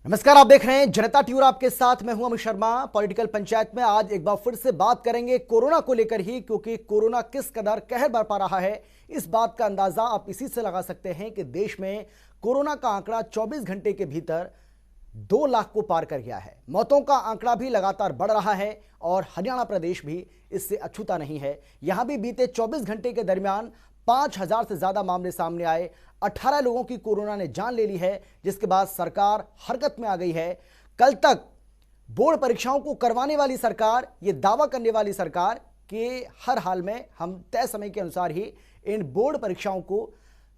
नमस्कार, आप देख रहे हैं जनता ट्यूर। आपके साथ मैं हूं अमित शर्मा। पॉलिटिकल पंचायत में आज एक बार फिर से बात करेंगे कोरोना को लेकर ही, क्योंकि कोरोना किस कदर कहर बरपा रहा है इस बात का अंदाजा आप इसी से लगा सकते हैं कि देश में कोरोना का आंकड़ा 24 घंटे के भीतर 2 लाख को पार कर गया है। मौतों का आंकड़ा भी लगातार बढ़ रहा है और हरियाणा प्रदेश भी इससे अछूता नहीं है। यहां भी बीते 24 घंटे के दरमियान 5,000 से ज्यादा मामले सामने आए। 18 लोगों की कोरोना ने जान ले ली है, जिसके बाद सरकार हरकत में आ गई है। कल तक बोर्ड परीक्षाओं को करवाने वाली सरकार, ये दावा करने वाली सरकार कि हर हाल में हम तय समय के अनुसार ही इन बोर्ड परीक्षाओं को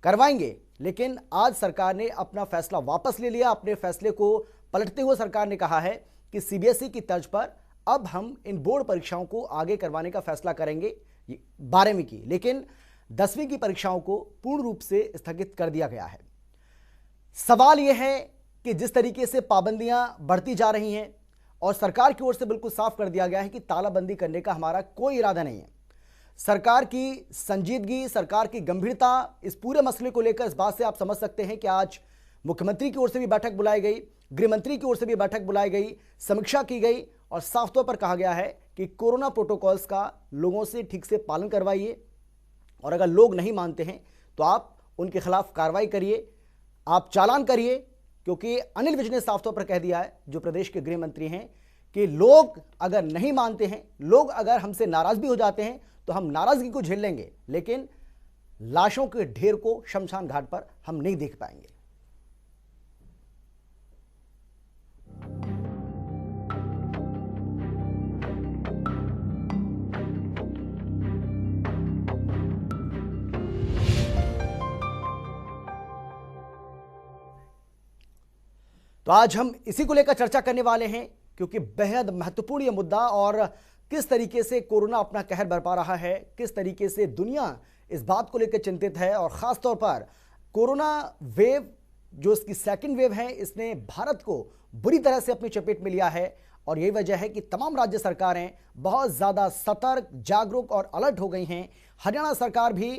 करवाएंगे, लेकिन आज सरकार ने अपना फैसला वापस ले लिया। अपने फैसले को पलटते हुए सरकार ने कहा है कि सीबीएसई की तर्ज पर अब हम इन बोर्ड परीक्षाओं को आगे करवाने का फैसला करेंगे। 12वीं की, लेकिन 10वीं की परीक्षाओं को पूर्ण रूप से स्थगित कर दिया गया है। सवाल यह है कि जिस तरीके से पाबंदियां बढ़ती जा रही हैं और सरकार की ओर से बिल्कुल साफ कर दिया गया है कि तालाबंदी करने का हमारा कोई इरादा नहीं है। सरकार की संजीदगी, सरकार की गंभीरता इस पूरे मसले को लेकर इस बात से आप समझ सकते हैं कि आज मुख्यमंत्री की ओर से भी बैठक बुलाई गई, गृह मंत्री की ओर से भी बैठक बुलाई गई, समीक्षा की गई और साफ तौर पर कहा गया है कि कोरोना प्रोटोकॉल्स का लोगों से ठीक से पालन करवाइए और अगर लोग नहीं मानते हैं तो आप उनके खिलाफ कार्रवाई करिए, आप चालान करिए। क्योंकि अनिल विज ने साफ तौर पर कह दिया है, जो प्रदेश के गृह मंत्री हैं, कि लोग अगर नहीं मानते हैं, लोग अगर हमसे नाराज भी हो जाते हैं तो हम नाराजगी को झेल लेंगे, लेकिन लाशों के ढेर को शमशान घाट पर हम नहीं देख पाएंगे। तो आज हम इसी को लेकर चर्चा करने वाले हैं, क्योंकि बेहद महत्वपूर्ण यह मुद्दा और किस तरीके से कोरोना अपना कहर बरपा रहा है, किस तरीके से दुनिया इस बात को लेकर चिंतित है और खास तौर पर कोरोना वेव, जो इसकी सेकंड वेव है, इसने भारत को बुरी तरह से अपनी चपेट में लिया है। और यही वजह है कि तमाम राज्य सरकारें बहुत ज्यादा सतर्क, जागरूक और अलर्ट हो गई हैं। हरियाणा सरकार भी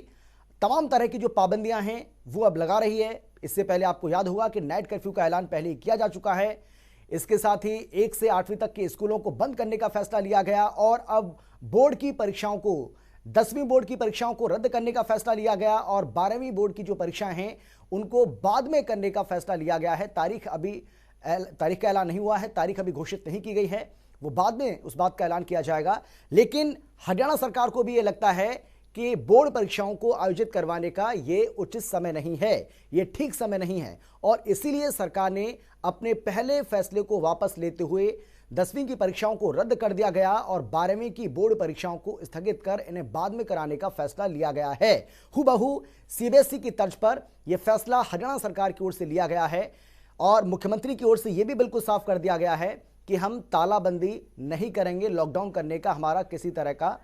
तमाम तरह की जो पाबंदियां हैं वो अब लगा रही है। इससे पहले आपको याद होगा कि नाइट कर्फ्यू का ऐलान पहले ही किया जा चुका है। इसके साथ ही 1 से 8वीं तक के स्कूलों को बंद करने का फैसला लिया गया और अब बोर्ड की परीक्षाओं को, 10वीं बोर्ड की परीक्षाओं को रद्द करने का फैसला लिया गया और 12वीं बोर्ड की जो परीक्षाएं हैं उनको बाद में करने का फैसला लिया गया है। तारीख का ऐलान नहीं हुआ है, तारीख अभी घोषित नहीं की गई है, वो बाद में उस बात का ऐलान किया जाएगा। लेकिन हरियाणा सरकार को भी ये लगता है कि बोर्ड परीक्षाओं को आयोजित करवाने का ये उचित समय नहीं है, ये ठीक समय नहीं है और इसीलिए सरकार ने अपने पहले फैसले को वापस लेते हुए 10वीं की परीक्षाओं को रद्द कर दिया गया और 12वीं की बोर्ड परीक्षाओं को स्थगित कर इन्हें बाद में कराने का फैसला लिया गया है। हूबहू सीबीएसई की तर्ज पर यह फैसला हरियाणा सरकार की ओर से लिया गया है और मुख्यमंत्री की ओर से यह भी बिल्कुल साफ कर दिया गया है कि हम तालाबंदी नहीं करेंगे, लॉकडाउन करने का हमारा किसी तरह का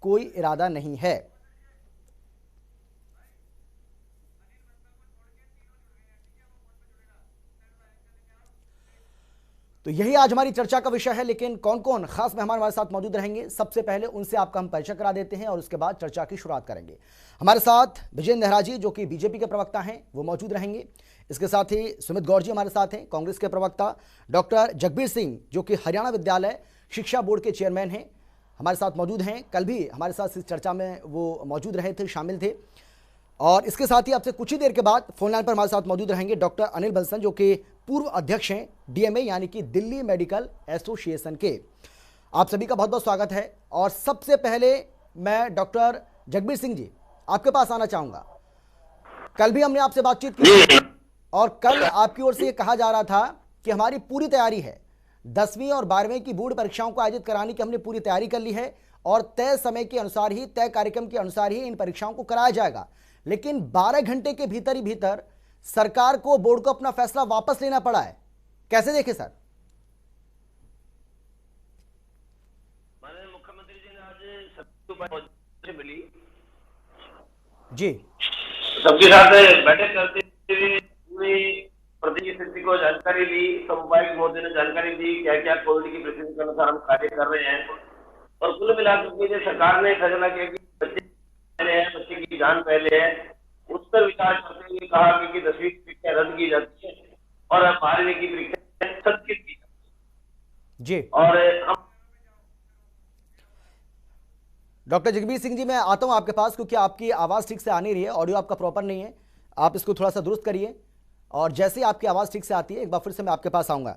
कोई इरादा नहीं है। तो यही आज हमारी चर्चा का विषय है। लेकिन कौन कौन खास मेहमान हमारे साथ मौजूद रहेंगे, सबसे पहले उनसे आपका हम परिचय करा देते हैं और उसके बाद चर्चा की शुरुआत करेंगे। हमारे साथ विजेंद्र नेहरा जी, जो कि बीजेपी के प्रवक्ता हैं, वो मौजूद रहेंगे। इसके साथ ही सुमित गौर जी हमारे साथ हैं, कांग्रेस के प्रवक्ता। डॉक्टर जगबीर सिंह, जो कि हरियाणा विद्यालय शिक्षा बोर्ड के चेयरमैन हैं, हमारे साथ मौजूद हैं। कल भी हमारे साथ इस चर्चा में वो मौजूद रहे थे, शामिल थे। और इसके साथ ही आपसे कुछ ही देर के बाद फोन लाइन पर हमारे साथ मौजूद रहेंगे डॉक्टर अनिल बंसल, जो कि पूर्व अध्यक्ष हैं डीएमए यानी कि दिल्ली मेडिकल एसोसिएशन के। आप सभी का बहुत बहुत स्वागत है। और सबसे पहले मैं डॉक्टर जगबीर सिंह जी आपके पास आना चाहूंगा। कल भी हमने आपसे बातचीत की और कल आपकी ओर से ये कहा जा रहा था कि हमारी पूरी तैयारी है, 10वीं और 12वीं की बोर्ड परीक्षाओं को आयोजित कराने की हमने पूरी तैयारी कर ली है और तय समय के अनुसार ही, तय कार्यक्रम के अनुसार ही इन परीक्षाओं को कराया जाएगा। लेकिन 12 घंटे के भीतर ही भीतर सरकार को, बोर्ड को अपना फैसला वापस लेना पड़ा है। कैसे देखे सर? माननीय मुख्यमंत्री जी ने आज सबसे मिली जी, सबके साथ बैठक करते हुए पूरी प्रदेश की स्थिति को जानकारी ली। संभावित मोदी ने जानकारी दी क्या क्या कोविड की परिस्थिति के अनुसार हम कार्य कर रहे हैं और कुल मिलाकर सरकार ने फैसला किया कि बच्चे पहले है, बच्चे की जान पहले है। उस पर विचार करते हुए कहा कि 10वीं की परीक्षा रद्द की जाती है और 12वीं की परीक्षा जी और हम डॉक्टर जगबीर सिंह जी, मैं आता हूं आपके पास क्योंकि आपकी आवाज़ ठीक से आ नहीं रही है, ऑडियो आपका प्रॉपर नहीं है। आप इसको थोड़ा सा दुरुस्त करिए और जैसे ही आपकी आवाज़ ठीक से आती है एक बार फिर से मैं आपके पास आऊंगा।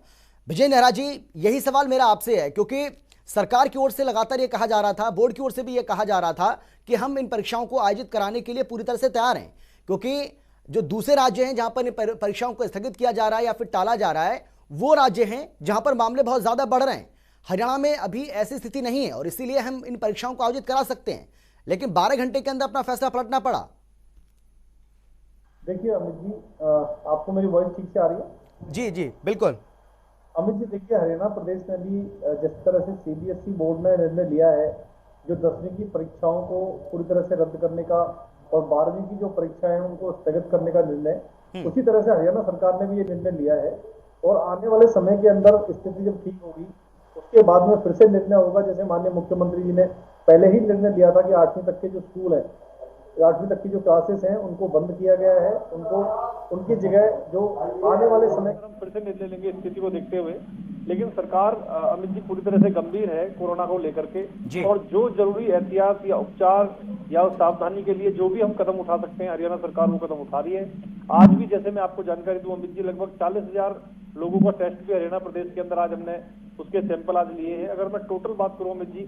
विजय नेहरा जी, यही सवाल मेरा आपसे है क्योंकि सरकार की ओर से लगातार ये कहा जा रहा था, बोर्ड की ओर से भी ये कहा जा रहा था कि हम इन परीक्षाओं को आयोजित कराने के लिए पूरी तरह से तैयार हैं, क्योंकि जो दूसरे राज्य हैं जहां पर इन परीक्षाओं को स्थगित किया जा रहा है या फिर टाला जा रहा है, वो राज्य हैं जहां पर मामले बहुत ज्यादा बढ़ रहे हैं। हरियाणा में अभी ऐसी स्थिति नहीं है और इसीलिए हम इन परीक्षाओं को आयोजित करा सकते हैं, लेकिन 12 घंटे के अंदर अपना फैसला पलटना पड़ा। देखिए अमित जी, आपको मेरी वॉइस ठीक से आ रही है? जी जी बिल्कुल। अमित जी देखिए, हरियाणा प्रदेश में भी जिस तरह से सीबीएसई बोर्ड ने निर्णय लिया है जो 10वीं की परीक्षाओं को पूरी तरह से रद्द करने का और 12वीं की जो परीक्षाएं हैं उनको स्थगित करने का निर्णय, उसी तरह से हरियाणा सरकार ने भी ये निर्णय लिया है। और आने वाले समय के अंदर स्थिति जब ठीक होगी उसके बाद में फिर से निर्णय होगा। जैसे माननीय मुख्यमंत्री जी ने पहले ही निर्णय लिया था कि 8वीं तक के जो स्कूल है, 8वीं तक की जो क्लासेस हैं उनको बंद किया गया है, उनको उनकी जगह जो आने वाले समय में हम फिर से निर्णय लेंगे स्थिति को देखते हुए। लेकिन सरकार अमित जी पूरी तरह से गंभीर है कोरोना को लेकर के, और जो जरूरी एहतियात या उपचार या सावधानी के लिए जो भी हम कदम उठा सकते हैं हरियाणा सरकार वो कदम उठा रही है। आज भी जैसे मैं आपको जानकारी दूं अमित जी, लगभग 40,000 लोगों का टेस्ट भी हरियाणा प्रदेश के अंदर आज हमने उसके सैंपल आज लिए हैं। अगर मैं टोटल बात करूं अमित जी,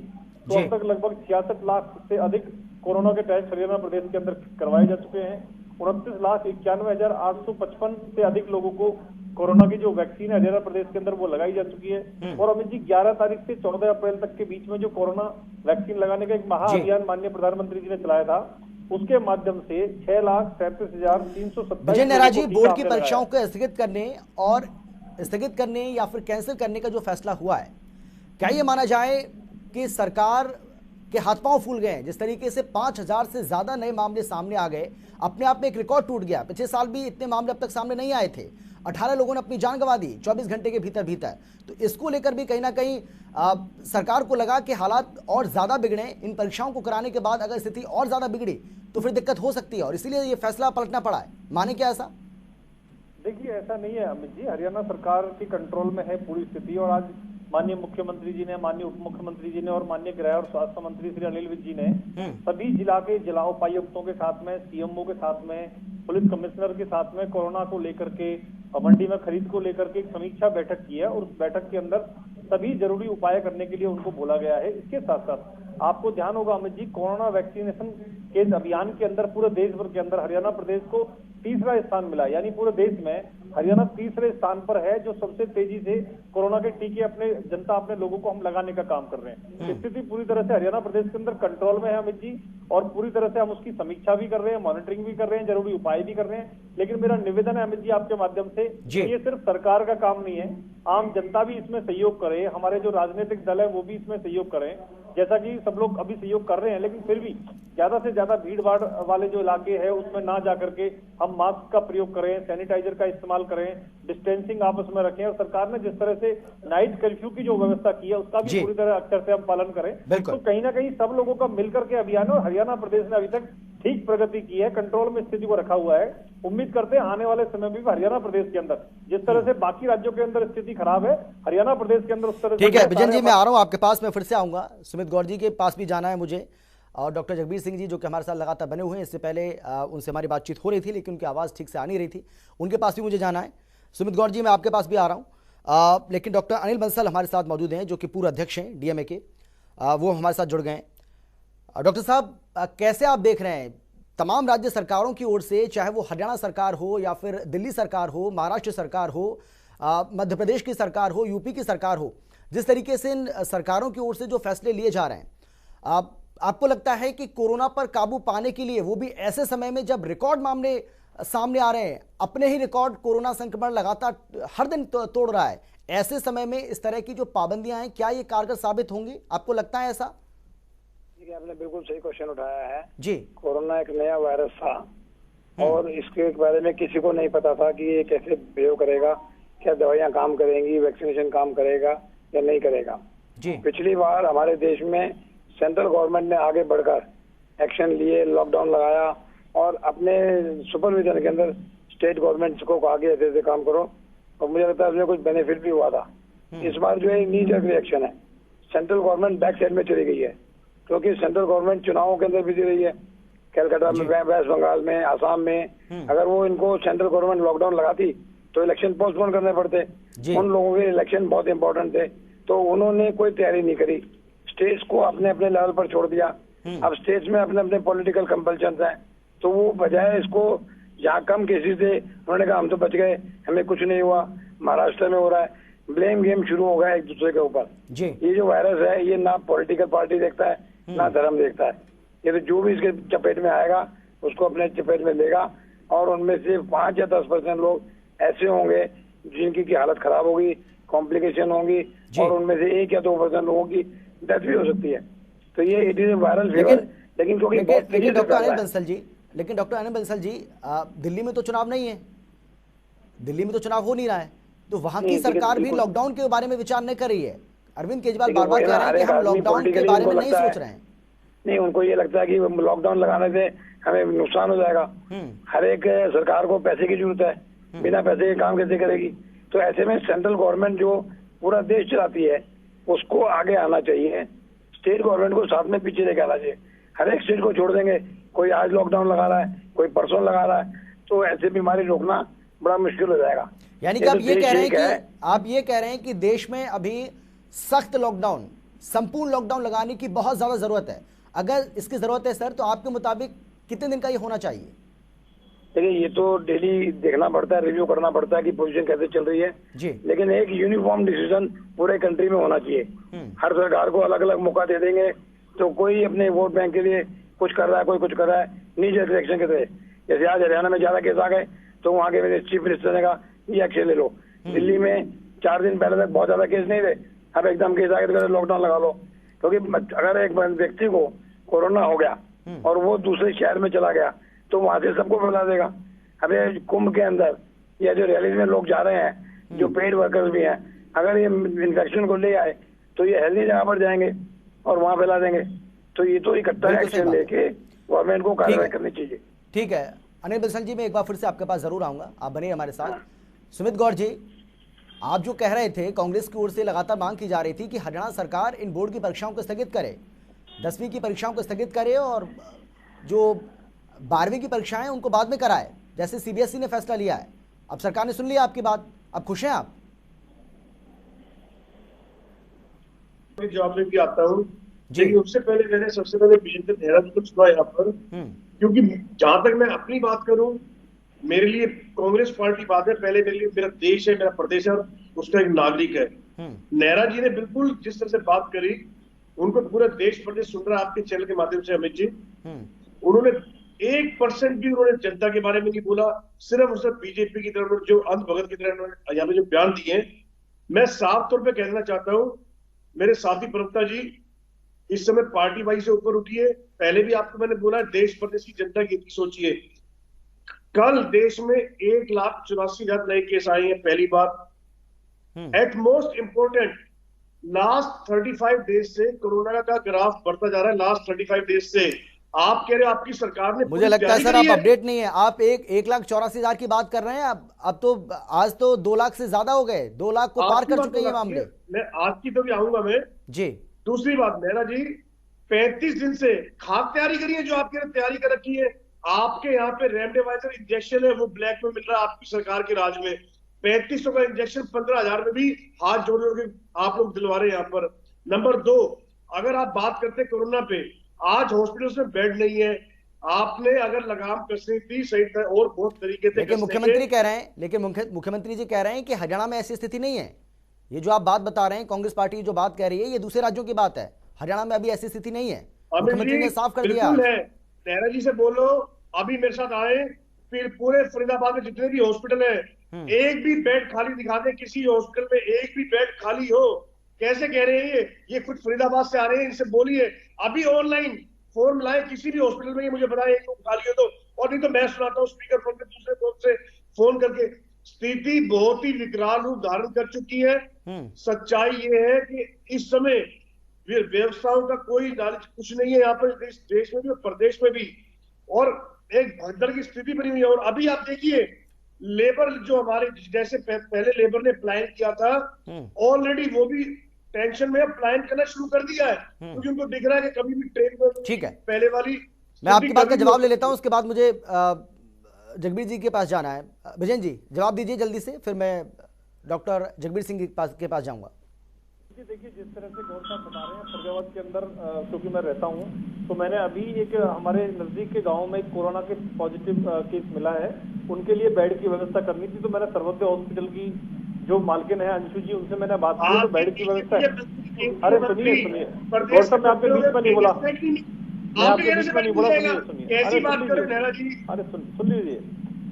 तो अब तक लगभग 66 लाख से अधिक कोरोना के टेस्ट हरियाणा प्रदेश के अंदर करवाए जा चुके हैं। 29,91,855 से अधिक लोगों को कोरोना की जो वैक्सीन है हरियाणा प्रदेश के अंदर वो लगाई जा चुकी है। और अमित जी 11 तारीख से 14 अप्रैल तक के बीच में जो कोरोना वैक्सीन लगाने का एक महाअभियान माननीय प्रधानमंत्री जी ने चलाया था, उसके माध्यम से 6,37,327 विजय नेहरा जी, बोर्ड की परीक्षाओं को स्थगित करने या फिर कैंसिल करने का जो फैसला हुआ है, क्या ये माना जाए कि सरकार के हाथ पांव फूल गए हैं? जिस तरीके से 5,000 से ज्यादा नए मामले सामने आ गए, अपने आप में एक रिकॉर्ड टूट गया। पिछले साल भी इतने मामले अब तक सामने नहीं आए थे। 18 लोगों ने अपनी जान गंवा दी 24 घंटे के भीतर भीतर। तो इसको लेकर भी कहीं ना कहीं सरकार को लगा कि हालात और ज्यादा बिगड़े, इन परीक्षाओं को कराने के बाद अगर स्थिति और ज्यादा बिगड़ी तो फिर दिक्कत हो सकती है, और इसीलिए ये फैसला पलटना पड़ा है। माने क्या ऐसा? देखिए ऐसा नहीं है अमित जी, हरियाणा सरकार के कंट्रोल में है पूरी स्थिति। और आज माननीय मुख्यमंत्री जी ने, माननीय उप मुख्यमंत्री जी ने और माननीय गृह और स्वास्थ्य मंत्री श्री अनिल विज जी ने सभी जिला के जिला उपायुक्तों के साथ में, सीएमओ के साथ में, पुलिस कमिश्नर के साथ में कोरोना को लेकर के, मंडी में खरीद को लेकर के एक समीक्षा बैठक की है। और उस बैठक के अंदर सभी जरूरी उपाय करने के लिए उनको बोला गया है। इसके साथ साथ आपको ध्यान होगा अमित जी, कोरोना वैक्सीनेशन के अभियान के अंदर पूरे देश भर के अंदर हरियाणा प्रदेश को तीसरा स्थान मिला। यानी पूरे देश में हरियाणा तीसरे स्थान पर है जो सबसे तेजी से कोरोना के टीके अपने लोगों को हम लगाने का काम कर रहे हैं। स्थिति पूरी तरह से हरियाणा प्रदेश के अंदर कंट्रोल में है अमित जी, और पूरी तरह से हम उसकी समीक्षा भी कर रहे हैं, मॉनिटरिंग भी कर रहे हैं, जरूरी उपाय भी कर रहे हैं। लेकिन मेरा निवेदन है अमित जी आपके माध्यम से, ये सिर्फ सरकार का काम नहीं है, आम जनता भी इसमें सहयोग करे, हमारे जो राजनीतिक दल है वो भी इसमें सहयोग करें, जैसा कि सब लोग अभी सहयोग कर रहे हैं। लेकिन फिर भी ज्यादा से ज्यादा भीड़ भाड़ वाले जो इलाके हैं उसमें ना जाकर के हम मास्क का प्रयोग करें, सैनिटाइजर का इस्तेमाल करें, डिस्टेंसिंग आपस में रखें। और सरकार ने जिस तरह से नाइट कर्फ्यू की जो व्यवस्था की है उसका भी पूरी तरह अक्षर से हम पालन करें। तो कहीं ना कहीं सब लोगों का मिलकर के अभियान है। और हरियाणा प्रदेश ने अभी तक ठीक प्रगति की है, कंट्रोल में स्थिति को रखा हुआ है। उम्मीद करते हैं आने वाले समय में भी हरियाणा प्रदेश के अंदर जिस तरह से बाकी राज्यों के अंदर स्थिति खराब है, हरियाणा प्रदेश के अंदर उस तरह से। ठीक है विजय जी, मैं आ रहा हूं आपके पास, मैं फिर से आऊंगा। सुमित गौर जी के पास भी जाना है मुझे, और डॉक्टर जगबीर सिंह जी जो कि हमारे साथ लगातार बने हुए हैं, इससे पहले उनसे हमारी बातचीत हो रही थी लेकिन उनकी आवाज़ ठीक से आ नहीं रही थी, उनके पास भी मुझे जाना है। सुमित गौर जी, मैं आपके पास भी आ रहा हूँ, लेकिन डॉक्टर अनिल बंसल हमारे साथ मौजूद हैं जो कि पूर्व अध्यक्ष हैं डीएमए के, वो हमारे साथ जुड़ गए हैं। डॉक्टर साहब, कैसे आप देख रहे हैं तमाम राज्य सरकारों की ओर से, चाहे वो हरियाणा सरकार हो या फिर दिल्ली सरकार हो, महाराष्ट्र सरकार हो, मध्य प्रदेश की सरकार हो, यूपी की सरकार हो, जिस तरीके से इन सरकारों की ओर से जो फैसले लिए जा रहे हैं, आपको लगता है कि कोरोना पर काबू पाने के लिए, वो भी ऐसे समय में जब रिकॉर्ड मामले सामने आ रहे हैं, अपने ही रिकॉर्ड कोरोना संक्रमण लगातार हर दिन तोड़ रहा है, ऐसे समय में इस तरह की जो पाबंदियां हैं, क्या ये कारगर साबित होंगी? आपको लगता है ऐसा? आपने बिल्कुल सही क्वेश्चन उठाया है जी। कोरोना एक नया वायरस था और इसके बारे में किसी को नहीं पता था कि ये कैसे बिहेव करेगा, क्या दवाइयां काम करेंगी, वैक्सीनेशन काम करेगा या नहीं करेगा जी। पिछली बार हमारे देश में सेंट्रल गवर्नमेंट ने आगे बढ़कर एक्शन लिए, लॉकडाउन लगाया और अपने सुपरविजन के अंदर स्टेट गवर्नमेंट्स को आगे ऐसे काम करो, और मुझे लगता है उसमें कुछ बेनिफिट भी हुआ था। इस बार जो है नी जर्क रिएक्शन है। सेंट्रल गवर्नमेंट बैक साइड में चली गई है, क्योंकि सेंट्रल गवर्नमेंट चुनावों के अंदर बिजी रही है। कलकत्ता में, वेस्ट बंगाल में, आसाम में, अगर वो इनको सेंट्रल गवर्नमेंट लॉकडाउन लगाती तो इलेक्शन पोस्टपोन करने पड़ते। उन लोगों के इलेक्शन बहुत इंपॉर्टेंट थे, तो उन्होंने कोई तैयारी नहीं करी, स्टेट्स को अपने अपने लेवल पर छोड़ दिया। अब स्टेट्स में अपने अपने पॉलिटिकल कंपल्शन हैं, तो वो बजाय इसको जहाँ कम केसेस थे उन्होंने कहा हम तो बच गए, हमें कुछ नहीं हुआ। महाराष्ट्र में हो रहा है, ब्लेम गेम शुरू हो गया एक दूसरे के ऊपर। ये जो वायरस है ये ना पॉलिटिकल पार्टी देखता है ना धर्म देखता है, ये तो जो भी इसके चपेट में आएगा उसको अपने चपेट में लेगा। और उनमें से 5 या 10% लोग ऐसे होंगे जिनकी की हालत खराब होगी, कॉम्प्लिकेशन होंगी, और उनमें से 1 या 2% लोगों की डेथ भी हो सकती है। तो ये इट इज वायरल फीवर। लेकिन क्योंकि डॉक्टर अनिल बंसल जी, दिल्ली में तो चुनाव नहीं है, दिल्ली में तो चुनाव हो नहीं रहा है, तो वहां की सरकार भी लॉकडाउन के बारे में विचार नहीं कर रही है। अरविंद केजरीवाल बार बार कह रहे हैं कि हम लॉकडाउन के बारे में नहीं सोच रहे हैं। नहीं, उनको ये लगता है कि लॉकडाउन लगाने से हमें नुकसान हो जाएगा। हर एक सरकार को पैसे की जरूरत है, बिना पैसे के काम कैसे करेगी। तो ऐसे में सेंट्रल गवर्नमेंट जो पूरा देश चलाती है उसको आगे आना चाहिए, स्टेट गवर्नमेंट को साथ में पीछे लेके आना चाहिए। हर एक स्टेट को छोड़ देंगे, कोई आज लॉकडाउन लगा रहा है, कोई परसों लगा रहा है, तो ऐसे बीमारी रोकना बड़ा मुश्किल हो जाएगा। यानी कि आप ये कह रहे हैं कि देश में अभी सख्त लॉकडाउन, संपूर्ण लॉकडाउन लगाने की बहुत ज्यादा जरूरत है। अगर इसकी जरूरत है सर, तो आपके मुताबिक कितने दिन का ये होना चाहिए? देखिए, ये तो डेली देखना पड़ता है, रिव्यू करना पड़ता है कि पोजीशन कैसे चल रही है जी। लेकिन एक यूनिफॉर्म डिसीजन पूरे कंट्री में होना चाहिए। हर सरकार को अलग अलग मौका दे देंगे तो कोई अपने वोट बैंक के लिए कुछ कर रहा है, कोई कुछ कर रहा है, नीचे इलेक्शन के तरह। जैसे आज हरियाणा में ज्यादा केस आ गए तो वहाँ के मेरे चीफ मिनिस्टर ने कहा ये एक्शन ले लो। दिल्ली में 4 दिन पहले तक बहुत ज्यादा केस नहीं थे, अब एकदम केस आ गए तो लॉकडाउन लगा लो। क्योंकि अगर एक व्यक्ति को कोरोना हो गया और वो दूसरे शहर में चला गया तो वहां से सबको फैला देगा। अभी कुंभ के अंदर या जो रैली में लोग जा रहे हैं, जो पेड वर्कर्स भी हैं, अगर ये इन्फेक्शन को ले आए तो ये हेल्दी जगह पर जाएंगे और वहां फैला देंगे। तो ये तो इकट्ठा एक्शन लेके गवर्नमेंट को कार्रवाई करनी चाहिए। ठीक है अनिल बंसल जी, मैं एक बार फिर से आपके पास जरूर आऊंगा, आप बनिए हमारे साथ। सुमित गौर जी, आप जो कह रहे थे, कांग्रेस की ओर से लगातार मांग की जा रही थी कि हरियाणा सरकार इन बोर्ड की परीक्षाओं को स्थगित करे, 10वीं की परीक्षाओं को स्थगित करे और जो 12वीं की परीक्षाएं उनको बाद में कराए, जैसे सीबीएसई ने फैसला लिया है। अब सरकार ने सुन लिया आपकी बात, अब खुश हैं आप? जवाब में भी आता हूँ, लेकिन उससे पहले मैंने सबसे पहले विजेंद्र नेहरा जी को सुना यहाँ पर, क्योंकि जहां तक मैं अपनी बात करूं, मेरे लिए कांग्रेस पार्टी बात है, पहले मेरे लिए मेरा देश है, मेरा प्रदेश है और उसका एक नागरिक है। नेहरा जी ने बिल्कुल जिस तरह से बात करी, उनको पूरा देश प्रदेश सुन रहा है आपके चैनल के माध्यम से। अमित जी, उन्होंने 1% भी उन्होंने जनता के बारे में नहीं बोला, सिर्फ और सिर्फ बीजेपी की तरफ जो अंधभगत की तरह उन्होंने यहाँ पे जो बयान दिए। मैं साफ तौर पर कहना चाहता हूँ, मेरे साथी प्रवक्ता जी, इस समय पार्टी वाई से ऊपर उठिए। पहले भी आपको मैंने बोला, देश प्रदेश की जनता की सोचिए। कल देश में 1,84,000 नए केस आए हैं, पहली बार। At most important, last 35 days से कोरोना का ग्राफ बढ़ता जा रहा है। लास्ट 35 डेज से आप कह रहे हो आपकी सरकार ने, मुझे लगता है सर आप अपडेट नहीं है। आप 1,84,000 की बात कर रहे हैं, अब तो आज तो 2 लाख से ज्यादा हो गए, 2 लाख को पार कर चुके हैं मामले। मैं आज की तो भी आऊंगा मैं जी। दूसरी बात, मेहरा जी, 35 दिन से खाद तैयारी करिए, जो आपके तैयारी कर रखी है। आपके यहाँ पे रेमडेसिविर इंजेक्शन है, वो ब्लैक में मिल रहा है आपकी सरकार के राज में। 3500 का इंजेक्शन 15,000 में भी हाथ जोड़ जोड़ के आप लोग दिलवा रहे हैं यहाँ पर। नंबर 2, अगर आप बात करते कोरोना पे, आज हॉस्पिटल्स में बेड नहीं है। आपने अगर लगाम कसनी थी सही था और बहुत तरीके से, लेकिन मुख्यमंत्री कह रहे हैं, मुख्यमंत्री जी कह रहे हैं कि हरियाणा में ऐसी स्थिति नहीं है। ये जो आप बात बता रहे हैं, कांग्रेस पार्टी जो बात कह रही है, ये दूसरे राज्यों की बात है। हरियाणा में अभी ऐसी स्थिति नहीं है, मुख्यमंत्री ने साफ कर दिया है। नेहरा जी से बोलो अभी मेरे साथ आए, फिर पूरे फरीदाबाद में जितने भी हॉस्पिटल है, एक भी बेड खाली दिखा दे, किसी हॉस्पिटल में एक भी बेड खाली हो। कैसे कह रहे हैं ये खुद फरीदाबाद से आ रहे हैं, इनसे बोलिए अभी ऑनलाइन फॉर्म लाए किसी भी हॉस्पिटल में, ये मुझे बताए एक खाली हो तो, और नहीं तो मैं सुनाता हूँ स्पीकर फोन पे, दूसरे फोन से फोन करके। स्थिति बहुत ही विकराल रूप धारण कर चुकी है। सच्चाई ये है कि इस समय व्यवस्थाओं का कोई कुछ नहीं है यहाँ पर, देश में भी और प्रदेश में भी, और एक भगदड़ की स्थिति बनी हुई है। और अभी आप देखिए लेबर जो हमारे जैसे पहले लेबर ने प्लान किया था, ऑलरेडी वो भी टेंशन में प्लान करना शुरू कर दिया है, क्योंकि उनको दिख रहा है कि कभी भी ट्रेन में ठीक है, पहले वाली। मैं आपकी बात का जवाब ले लेता हूं, उसके बाद मुझे जगबीर जी के पास जाना है। विजय जी जवाब दीजिए जल्दी से, फिर मैं डॉक्टर जगबीर सिंह के पास जाऊंगा। देखिए, जिस तरह से गौर साहब बता रहे हैं, फरीदाबाद के अंदर क्योंकि मैं रहता हूं, तो मैंने अभी एक हमारे नजदीक के गांव में एक कोरोना के पॉजिटिव केस मिला है, उनके लिए बेड की व्यवस्था करनी थी। तो मैंने सर्वोदय हॉस्पिटल की जो मालकिन है अंशु जी, उनसे मैंने बात की, तो बेड की व्यवस्था है। अरे सुनिए गौर साहब, मैं आपके बीच में नहीं बोला, मैं आपके बीच में नहीं बोला, सुनिए। अरे सुन लीजिए,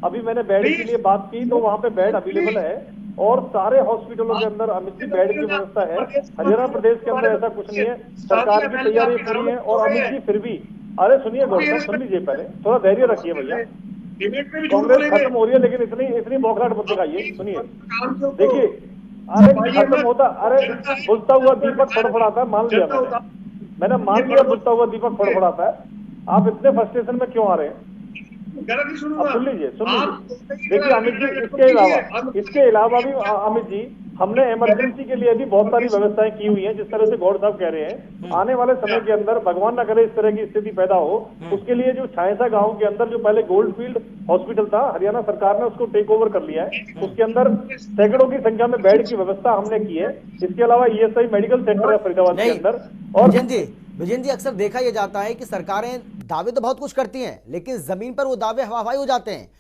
अभी मैंने बेड के लिए बात की, तो वहाँ पे बेड अवेलेबल है और सारे हॉस्पिटलों के अंदर अमित जी बेड की व्यवस्था है। हरियाणा प्रदेश के अंदर ऐसा कुछ नहीं है, सरकार की तैयारी पूरी है। और अमित जी फिर भी, अरे सुनिए गौर साहब, सुन लीजिए, पहले थोड़ा धैर्य रखिए भैया, कांग्रेस खत्म हो रही है लेकिन इतनी बौखलाहट मत दिखाइए। सुनिए, देखिए, अरे खत्म होता, अरे बुझता हुआ दीपक फड़फड़ाता है, मान लिया मैंने मान लिया, बुझता हुआ दीपक फड़फड़ाता है। आप इतने फ्रस्ट्रेशन में क्यों आ रहे हैं? सुन लीजिए। देखिए अमित जी, इसके अलावा भी अमित जी, हमने इमरजेंसी के लिए भी बहुत सारी व्यवस्थाएं की हुई हैं। जिस तरह से गौड़ साहब कह रहे हैं, आने वाले समय के अंदर भगवान न करे इस तरह की स्थिति पैदा हो, उसके लिए जो छायसा गांव के अंदर जो पहले गोल्डफील्ड हॉस्पिटल था, हरियाणा सरकार ने उसको टेक ओवर कर लिया है। उसके अंदर सैकड़ों की संख्या में बेड की व्यवस्था हमने की है। इसके अलावा ESI मेडिकल सेंटर है फरीदाबाद के अंदर। और विजयन जी, अक्सर देखा यह जाता है कि सरकारें दावे तो बहुत कुछ करती हैं, लेकिन जमीन पर वो दावे हवा हवाई हो जाते हैं।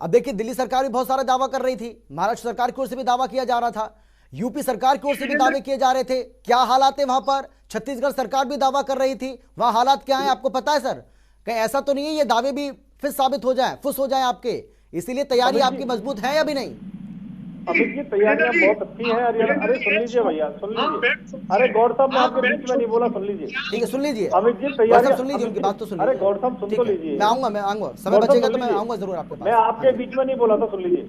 अब देखिए, दिल्ली सरकार भी बहुत सारा दावा कर रही थी, महाराष्ट्र सरकार की ओर से भी दावा किया जा रहा था, यूपी सरकार की ओर से भी दावे किए जा रहे थे। क्या हालात है वहां पर? छत्तीसगढ़ सरकार भी दावा कर रही थी, वहां हालात क्या है आपको पता है सर? कहीं ऐसा तो नहीं है ये दावे भी फिर साबित हो जाए, फुस हो जाए आपके? इसीलिए तैयारी आपकी मजबूत है या भी नहीं? अमित जी, तैयारियां बहुत अच्छी है हरियाणा। अरे सुन लीजिए भैया, सुन लीजिए। अरे गौड़ साहब, मैं आपके बीच में नहीं बोला, सुन लीजिए। ठीक है, सुन लीजिए अमित जी, तैयारी सुन लीजिए, उनकी बात तो सुन लीजिए। अरे गौड़ साहब, सुन तो लीजिए। मैं आऊंगा, समय बचेगा तो मैं आऊंगा जरूर आपके पास। मैं आपके बीच में नहीं बोला था, सुन लीजिए।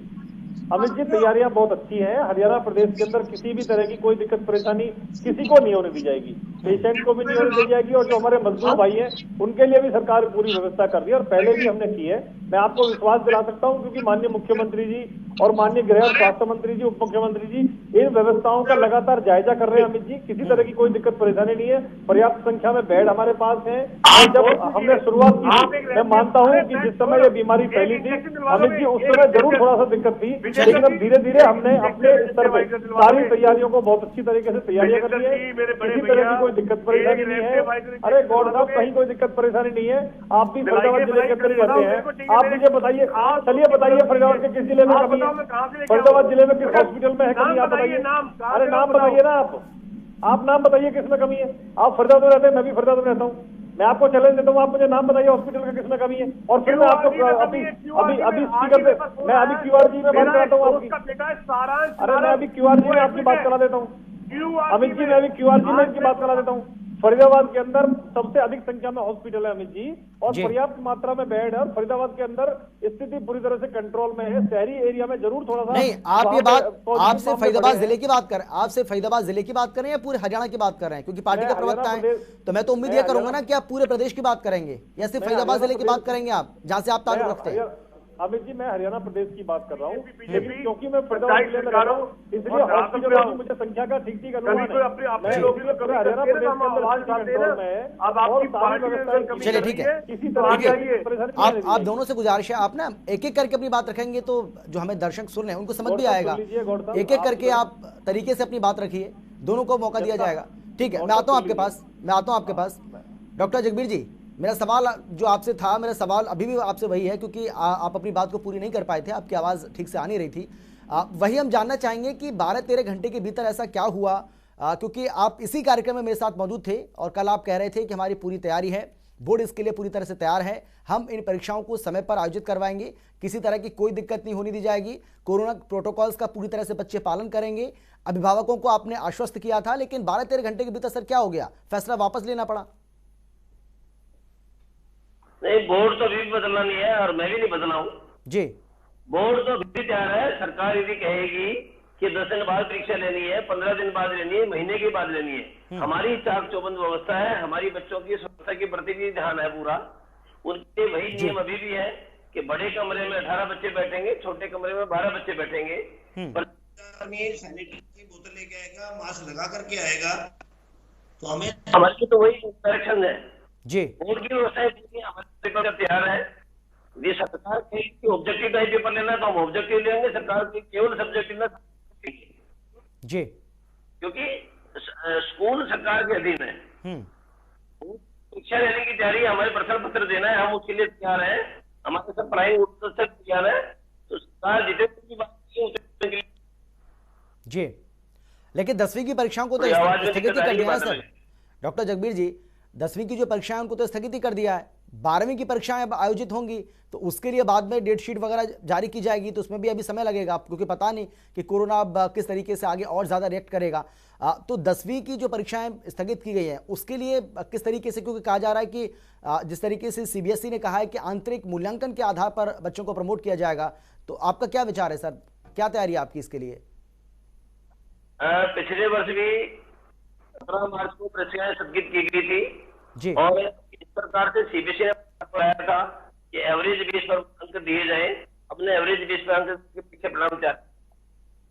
अमित जी, तैयारियां बहुत अच्छी हैं। हरियाणा प्रदेश के अंदर किसी भी तरह की कोई दिक्कत परेशानी किसी को नहीं होने दी जाएगी, पेशेंट को भी नहीं होने दी जाएगी। और जो हमारे मजदूर भाई हैं, उनके लिए भी सरकार पूरी व्यवस्था कर रही है और पहले भी हमने की है। मैं आपको विश्वास दिला सकता हूं, क्योंकि माननीय मुख्यमंत्री जी और माननीय गृह और स्वास्थ्य मंत्री जी, उप मुख्यमंत्री जी इन व्यवस्थाओं का लगातार जायजा कर रहे हैं। अमित जी, किसी तरह की कोई दिक्कत परेशानी नहीं है, पर्याप्त संख्या में बेड हमारे पास है। और जब हमने शुरुआत की, मैं मानता हूँ कि जिस समय ये बीमारी फैली थी अमित जी, उस समय जरूर थोड़ा सा दिक्कत थी, लेकिन अब धीरे धीरे हमने अपने स्तर पर सारी तैयारियों को बहुत अच्छी तरीके से तैयारियां कर ली है। किसी तरह की कोई दिक्कत परेशानी नहीं है। अरे गौड़ साहब, कहीं कोई दिक्कत परेशानी नहीं है। आप भी फरीदाबाद जिले के अंदर रहते हैं, आप मुझे बताइए, चलिए बताइए, फरीदाबाद के किस जिले में कमी है? फरीदाबाद जिले में किस हॉस्पिटल में है कमी, आप बताइए। अरे नाम बताइए ना, आप नाम बताइए किसमें कमी है। आप फरीदाबाद में रहते हैं, मैं भी फरीदाबाद में रहता हूँ। मैं आपको चैलेंज देता हूँ, आप मुझे नाम बताइए हॉस्पिटल का किसमें कमी है, और फिर मैं आपको अभी स्पीकर पे, मैं अभी QRG में बात कराता हूँ आपकी। अरे मैं अभी QRG में आपकी बात करा देता हूँ अमित जी, मैं अभी QRG में इनकी बात करा देता हूँ। फरीदाबाद के अंदर सबसे अधिक संख्या में हॉस्पिटल है अमित जी, और पर्याप्त मात्रा में बेड है। फरीदाबाद के अंदर स्थिति पूरी तरह से कंट्रोल में है। शहरी एरिया में जरूर थोड़ा सा नहीं, आप ये बात आपसे फरीदाबाद जिले की बात कर, आपसे फरीदाबाद जिले की बात करें या पूरे हरियाणा की बात कर रहे हैं? क्योंकि पार्टी के प्रवक्ता हैं, तो मैं तो उम्मीद यह करूंगा ना कि आप पूरे प्रदेश की बात करेंगे या सिर्फ फरीदाबाद जिले की बात करेंगे, आप जहां से आप ताल्लुक रखते हैं। अमित जी, मैं हरियाणा प्रदेश की बात कर रहा हूँ, लेकिन क्योंकि मैं फरीदाबाद जिले में रह रहा हूँ, इसलिए हॉस्पिटलों की मुझे संख्या का ठीक अनुमान है। हरियाणा प्रदेश के अंदर कंट्रोल में है। चलिए ठीक है, किसी तरह की परेशानी आप दोनों से गुजारिश है, आप ना एक एक करके अपनी बात रखेंगे तो जो हमें दर्शक सुन रहे हैं उनको समझ भी आएगा। एक एक करके आप तरीके से अपनी बात रखिए, दोनों को मौका दिया जाएगा। ठीक है, मैं आता हूँ आपके पास। डॉक्टर जगबीर जी, मेरा सवाल जो आपसे था, मेरा सवाल अभी भी आपसे वही है, क्योंकि आप अपनी बात को पूरी नहीं कर पाए थे, आपकी आवाज़ ठीक से आ नहीं रही थी। वही हम जानना चाहेंगे कि 12-13 घंटे के भीतर ऐसा क्या हुआ, क्योंकि आप इसी कार्यक्रम में मेरे साथ मौजूद थे और कल आप कह रहे थे कि हमारी पूरी तैयारी है, बोर्ड इसके लिए पूरी तरह से तैयार है, हम इन परीक्षाओं को समय पर आयोजित करवाएंगे, किसी तरह की कोई दिक्कत नहीं होने दी जाएगी, कोरोना प्रोटोकॉल्स का पूरी तरह से बच्चे पालन करेंगे। अभिभावकों को आपने आश्वस्त किया था, लेकिन 12-13 घंटे के भीतर सर क्या हो गया, फैसला वापस लेना पड़ा? नहीं, बोर्ड तो अभी भी बदलना नहीं है और मैं भी नहीं बदला हूँ जी। बोर्ड तो अभी तैयार है। सरकार यदि कहेगी कि 10 दिन बाद परीक्षा लेनी है, 15 दिन बाद लेनी है, महीने के बाद लेनी है, हमारी चाक चौबंद व्यवस्था है, हमारी बच्चों की सुरक्षा के प्रति भी ध्यान है पूरा, उनके वही नियम अभी भी है। कि बड़े कमरे में 18 बच्चे बैठेंगे, छोटे कमरे में 12 बच्चे बैठेंगे, पर सैनिटाइजर की बोतल लेके आएगा, मास्क लगा करके आएगा, तो हमारी तो वही डायरेक्शन है जी। बोर्ड की व्यवस्था हमारे पेपर का तैयार है। ये सरकार के ऑब्जेक्टिव टाइप पेपर लेना तो हम ऑब्जेक्टिव लेंगे, सरकार के केवल सब्जेक्टिव ना जी, क्योंकि स्कूल सरकार के अधीन है। शिक्षा लेने की तैयारी, हमारे प्रश्न पत्र देना है, हम उसके लिए तैयार है, हमारे सब पढ़ाई उत्तर तैयार है, तो सरकार जितने बात की जी। लेकिन 10वीं की परीक्षाओं को तो स्थगित ही कर दिया है सर। डॉक्टर जगबीर जी, 10वीं की जो परीक्षाएं उनको तो स्थगित ही कर दिया है। 12वीं की परीक्षाएं अब आयोजित होंगी तो उसके लिए बाद में डेट शीट वगैरह जारी की जाएगी, तो उसमें भी अभी समय लगेगा क्योंकि पता नहीं कि कोरोना अब किस तरीके से आगे और ज़्यादा रिएक्ट करेगा। तो 10वीं की जो परीक्षाएं स्थगित की गई हैं उसके लिए किस तरीके से, क्योंकि कहा जा रहा है कि जिस तरीके से CBSE ने कहा है कि आंतरिक मूल्यांकन के आधार पर बच्चों को प्रमोट किया जाएगा, तो आपका क्या विचार है सर, क्या तैयारी है आपकी इसके लिए? पिछले वर्ष भी 17 मार्च को परीक्षाएं स्थगित की गई थी जी, और इस प्रकार से CBSE ने बताया था कि एवरेज बेस पर अंक दिए जाए, अपने एवरेज बेस पर अंक के पीछे परिणाम तैयार।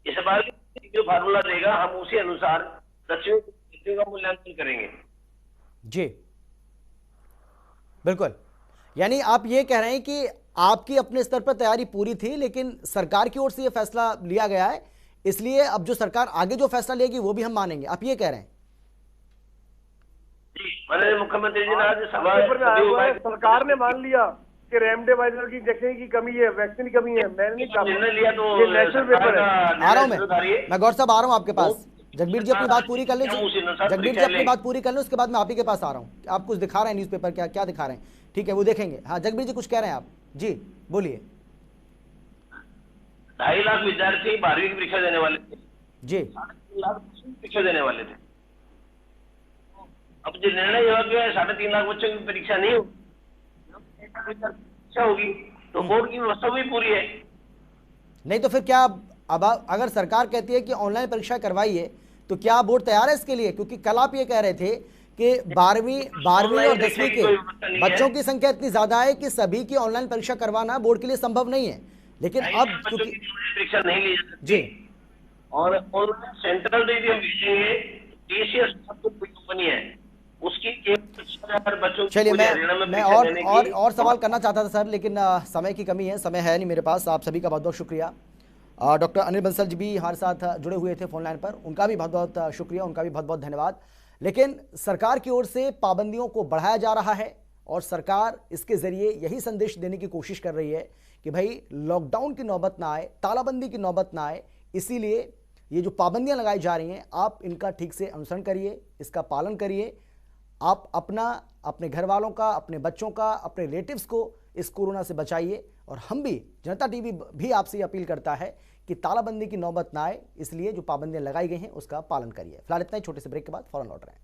इस बार जो फार्मूला देगा हम उसी अनुसार बच्चों का मूल्यांकन करेंगे। जी बिल्कुल, यानी आप ये कह रहे हैं कि आपकी अपने स्तर पर तैयारी पूरी थी लेकिन सरकार की ओर से ये फैसला लिया गया है, इसलिए अब जो सरकार आगे जो फैसला लेगी वो भी हम मानेंगे, आप ये कह रहे हैं? माननीय मुख्यमंत्री जी ने आज सभा में सरकार ने मान लिया कि रेमडेसिविर की इंजेक्शन की कमी है, वैक्सीन की कमी है। मैंने नहीं कहा, निर्णय लिया तो ये नेशनल पेपर है। आ रहा हूं मैं गौर साहब आ रहा हूं आपके पास। जगबीर जी अपनी बात पूरी कर लें, जगबीर जी अपनी बात पूरी कर लें, उसके बाद मैं आप ही के पास आ रहा हूं। आप कुछ दिखा रहे हैं न्यूज़पेपर, क्या क्या दिखा रहे हैं? ठीक है, वो देखेंगे। हाँ जगबीर जी कुछ कह रहे हैं आप, जी बोलिए। 2.5 लाख विद्यार्थी 12वीं की परीक्षा देने वाले थे जी, 3.5 लाख परीक्षा देने वाले थे। अब जो निर्णय हुआ कि 3.5 लाख बच्चों की परीक्षा नहीं होगी, परीक्षा होगी, तो बोर्ड की व्यवस्था भी पूरी है। नहीं तो फिर क्या अब अगर सरकार कहती है कि ऑनलाइन परीक्षा करवाइए तो क्या बोर्ड तैयार है इसके लिए? क्योंकि कल आप ये कह रहे थे कि 12वीं और 10वीं के बच्चों की संख्या इतनी ज्यादा है कि सभी की ऑनलाइन परीक्षा करवाना बोर्ड के लिए संभव नहीं है, लेकिन अब क्योंकि परीक्षा नहीं ली जा सकती जी, और ऑनलाइन सेंट्रल भी हम भेजेंगे, TCS कंपनी है उसकी बच्चों। चलिए मैं और सवाल करना चाहता था सर, लेकिन समय की कमी है, समय है नहीं मेरे पास। आप सभी का बहुत बहुत शुक्रिया। डॉक्टर अनिल बंसल जी भी हमारे साथ जुड़े हुए थे फोन लाइन पर, उनका भी बहुत बहुत शुक्रिया, उनका भी बहुत बहुत धन्यवाद। लेकिन सरकार की ओर से पाबंदियों को बढ़ाया जा रहा है और सरकार इसके जरिए यही संदेश देने की कोशिश कर रही है कि भाई लॉकडाउन की नौबत ना आए, तालाबंदी की नौबत ना आए, इसीलिए ये जो पाबंदियां लगाई जा रही हैं आप इनका ठीक से अनुसरण करिए, इसका पालन करिए। आप अपने घर वालों का, अपने बच्चों का, अपने रिलेटिव्स को इस कोरोना से बचाइए। और हम भी, जनता टीवी भी आपसे अपील करता है कि तालाबंदी की नौबत ना आए, इसलिए जो पाबंदियां लगाई गई हैं उसका पालन करिए। फिलहाल इतना ही, छोटे से ब्रेक के बाद फौरन लौट रहे हैं।